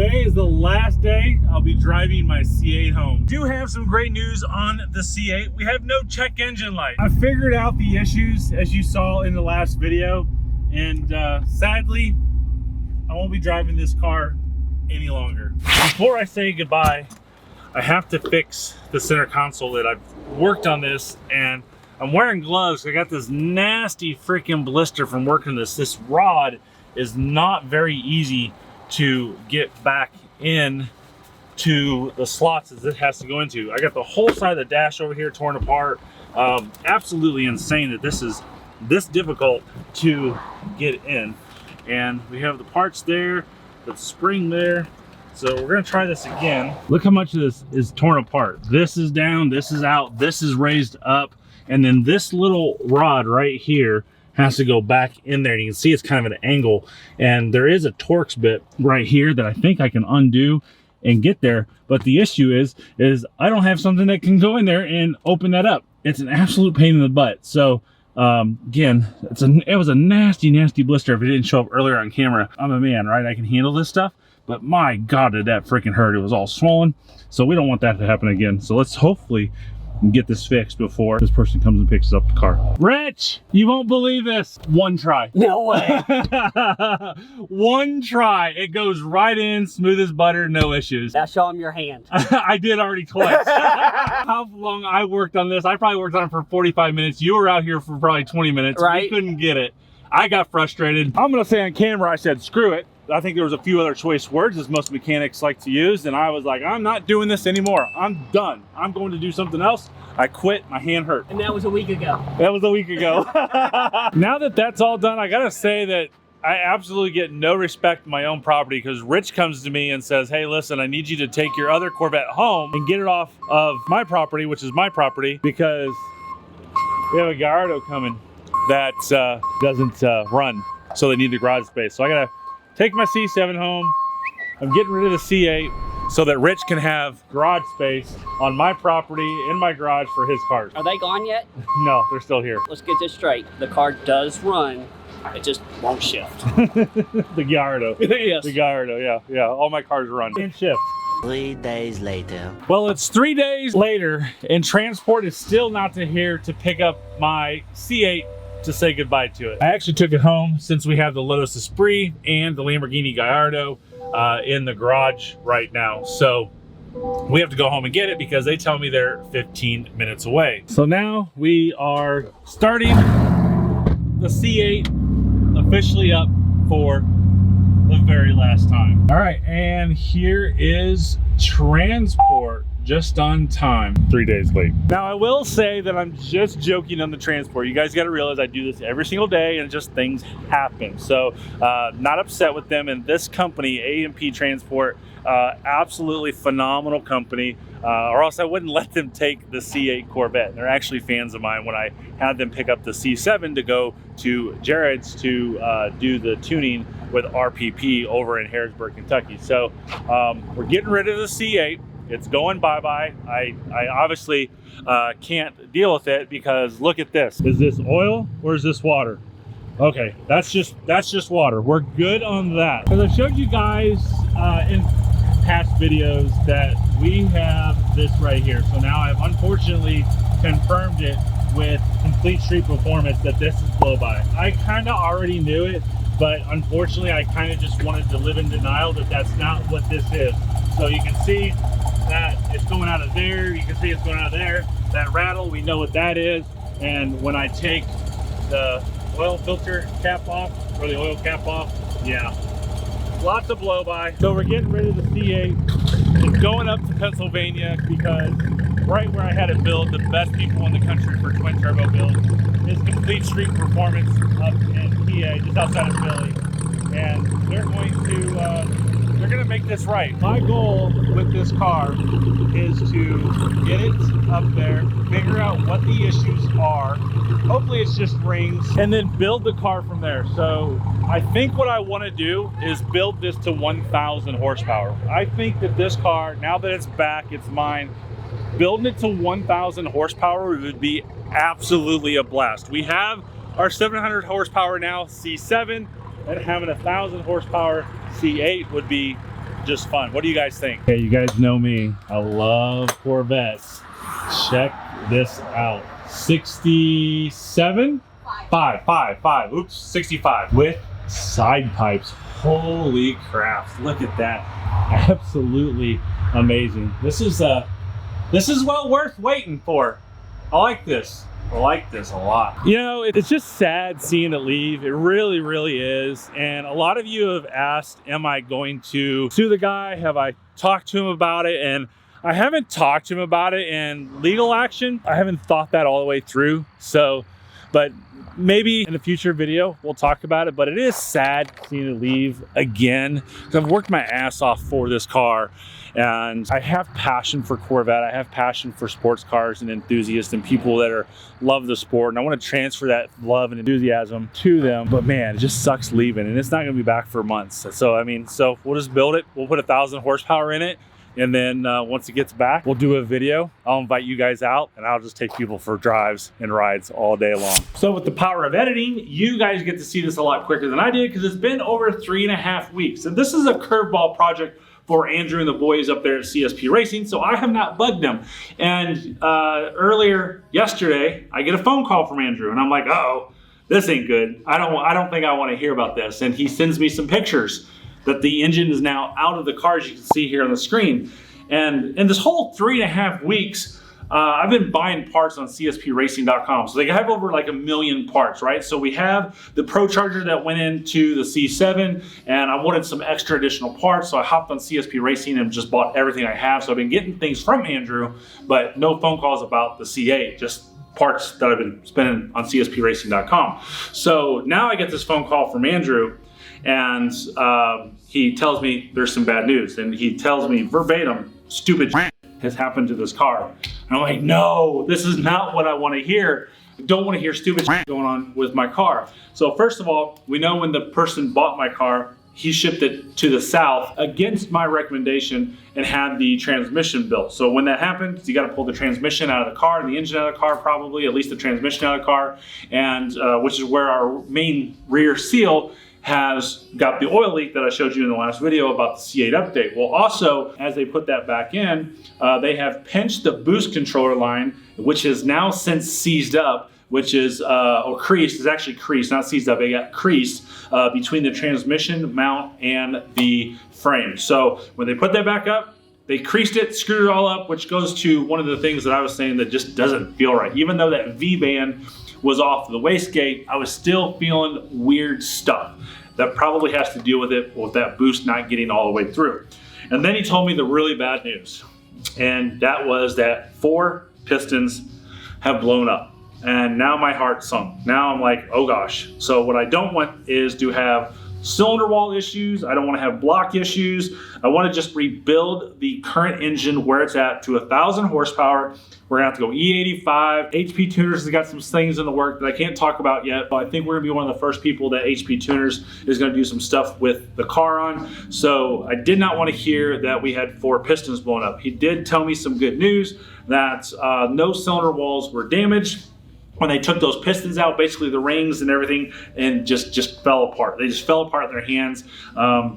Today is the last day I'll be driving my C8 home. Do have some great news on the C8. We have no check engine light. I figured out the issues as you saw in the last video, and sadly, I won't be driving this car any longer. Before I say goodbye, I have to fix the center console that I've worked on this, and I'm wearing gloves. I got this nasty freaking blister from working this. This rod is not very easy to get back in to the slots that it has to go into. I got the whole side of the dash over here torn apart. Absolutely insane that this is this difficult to get in. And we have the parts there, the spring there. So we're gonna try this again. Look how much of this is torn apart. This is down, this is out, this is raised up, and then this little rod right here has to go back in there. You can see it's kind of an angle, and there is a Torx bit right here that I think I can undo and get there. But the issue is I don't have something that can go in there and open that up. It's an absolute pain in the butt. So again, it was a nasty blister. If it didn't show up earlier on camera, I'm a man, right? I can handle this stuff, but my God, did that freaking hurt. It was all swollen. So we don't want that to happen again. So let's hopefully get this fixed before this person comes and picks up the car. Rich, you won't believe this. One try. No way. One try. It goes right in, smooth as butter, no issues. Now show him your hand. I did already twice. How long I worked on this? I probably worked on it for 45 minutes. You were out here for probably 20 minutes. Right. We couldn't get it. I got frustrated. I'm gonna say on camera, I said, screw it. I think there was a few other choice words as most mechanics like to use, and I was like, I'm not doing this anymore. I'm done. I'm going to do something else. I quit. My hand hurt. And that was a week ago. That was a week ago. Now that that's all done, I gotta say that I absolutely get no respect in my own property, because Rich comes to me and says, hey, listen, I need you to take your other Corvette home and get it off of my property, which is my property, because we have a 𝘿𝘳 coming that doesn't run, so they need the garage space. So I gotta take my C7 home. I'm getting rid of the C8 so that Rich can have garage space on my property in my garage for his cars. Are they gone yet? No, they're still here. Let's get this straight. The car does run. It just won't shift. The 𝘿𝘳. Yes. The 𝘿𝘳, yeah. All my cars run and shift. 3 days later. Well, it's 3 days later, and transport is still not here to pick up my C8 to say goodbye to it. I actually took it home since we have the Lotus Esprit and the Lamborghini 𝘿𝘳 in the garage right now. So we have to go home and get it because they tell me they're 15 minutes away. So now we are starting the C8 officially up for the very last time. All right, and here is transport. Just on time. 3 days late. Now I will say that I'm just joking on the transport. You guys got to realize I do this every single day, and just things happen. So not upset with them. And this company, A&P Transport, absolutely phenomenal company, or else I wouldn't let them take the C8 Corvette. They're actually fans of mine when I had them pick up the C7 to go to Jared's to do the tuning with RPP over in Harrisburg, Kentucky. So we're getting rid of the C8. It's going bye-bye. I obviously can't deal with it because look at this. Is this oil or is this water? Okay, that's just water. We're good on that. As I showed you guys in past videos that we have this right here. So now I've unfortunately confirmed it with Complete Street Performance that this is blow-by. I kind of already knew it, but unfortunately I kind of just wanted to live in denial that that's not what this is. So you can see that it's going out of there. You can see it's going out of there. That rattle, we know what that is. And when I take the oil filter cap off, or the oil cap off, yeah, lots of blow-by. So we're getting rid of the C8. It's going up to Pennsylvania because right where I had it built, the best people in the country for twin turbo builds is Complete Street Performance up in PA, just outside of Philly. And they're going to they're gonna make this right. My goal with this car is to get it up there, figure out what the issues are. Hopefully it's just rings, and then build the car from there. So I think what I wanna do is build this to 1,000 horsepower. I think that this car, now that it's back, it's mine, building it to 1,000 horsepower would be absolutely a blast. We have our 700 horsepower now, C7, and having 1,000 horsepower C8 would be just fun. What do you guys think? Hey, you guys know me. I love Corvettes. Check this out. 67? Five. Oops, 65 with side pipes. Holy crap! Look at that. Absolutely amazing. This is well worth waiting for. I like this. I like this a lot. You know, it's just sad seeing it leave. It really, really is. And a lot of you have asked, am I going to sue the guy? Have I talked to him about it? And I haven't talked to him about it in legal action. I haven't thought that all the way through. So, but maybe in a future video, we'll talk about it. But it is sad seeing it leave again, because I've worked my ass off for this car. And I have passion for Corvette. I have passion for sports cars and enthusiasts and people that love the sport. And I want to transfer that love and enthusiasm to them. But man, it just sucks leaving, and it's not going to be back for months. So, I mean, so we'll just build it. We'll put 1,000 horsepower in it. And then once it gets back, we'll do a video. I'll invite you guys out, and I'll just take people for drives and rides all day long. So with the power of editing, you guys get to see this a lot quicker than I did, because it's been over 3.5 weeks. And this is a curveball project for Andrew and the boys up there at CSP Racing, so I have not bugged them. And earlier yesterday, I get a phone call from Andrew, and I'm like, uh-oh, this ain't good. I don't think I want to hear about this. And he sends me some pictures that the engine is now out of the car, as you can see here on the screen. And in this whole 3.5 weeks, I've been buying parts on CSPRacing.com. So they have over like 1 million parts, right? So we have the Pro Charger that went into the C7, and I wanted some extra additional parts. So I hopped on CSP Racing and just bought everything I have. So I've been getting things from Andrew, but no phone calls about the C8, just parts that I've been spending on CSPRacing.com. So now I get this phone call from Andrew, and he tells me there's some bad news. And he tells me verbatim, stupid shit has happened to this car. And I'm like, no, this is not what I want to hear. I don't want to hear stupid shit going on with my car. So first of all, we know when the person bought my car, he shipped it to the south against my recommendation and had the transmission built. So when that happens, you got to pull the transmission out of the car, the engine out of the car, probably, at least the transmission out of the car, and which is where our main rear seal has got the oil leak that I showed you in the last video about the C8 update. Well, also, as they put that back in, they have pinched the boost controller line, which has now since seized up, which is, or creased, it's actually creased, not seized up, it got creased between the transmission mount and the frame. So when they put that back up, they creased it, screwed it all up, which goes to one of the things that I was saying that just doesn't feel right. Even though that V-band was off the wastegate, I was still feeling weird stuff. That probably has to deal with it, with that boost not getting all the way through. And then he told me the really bad news. And that was that 4 pistons have blown up. And now my heart sunk. Now I'm like, oh gosh. So what I don't want is to have cylinder wall issues. I don't want to have block issues. I want to just rebuild the current engine where it's at to 1,000 horsepower. We're gonna have to go E85. HP Tuners has got some things in the work that I can't talk about yet, but I think we're gonna be one of the first people that HP Tuners is gonna do some stuff with the car on. So I did not want to hear that we had 4 pistons blown up. He did tell me some good news that no cylinder walls were damaged. When they took those pistons out, basically the rings and everything, and just fell apart. They just fell apart in their hands,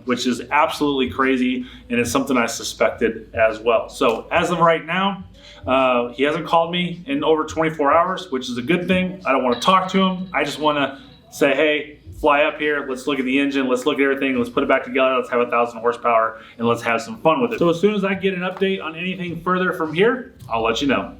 which is absolutely crazy, and it's something I suspected as well. So as of right now, he hasn't called me in over 24 hours, which is a good thing. I don't want to talk to him. I just want to say, hey, fly up here, let's look at the engine, let's look at everything, let's put it back together, let's have 1,000 horsepower, and let's have some fun with it. So as soon as I get an update on anything further from here, I'll let you know.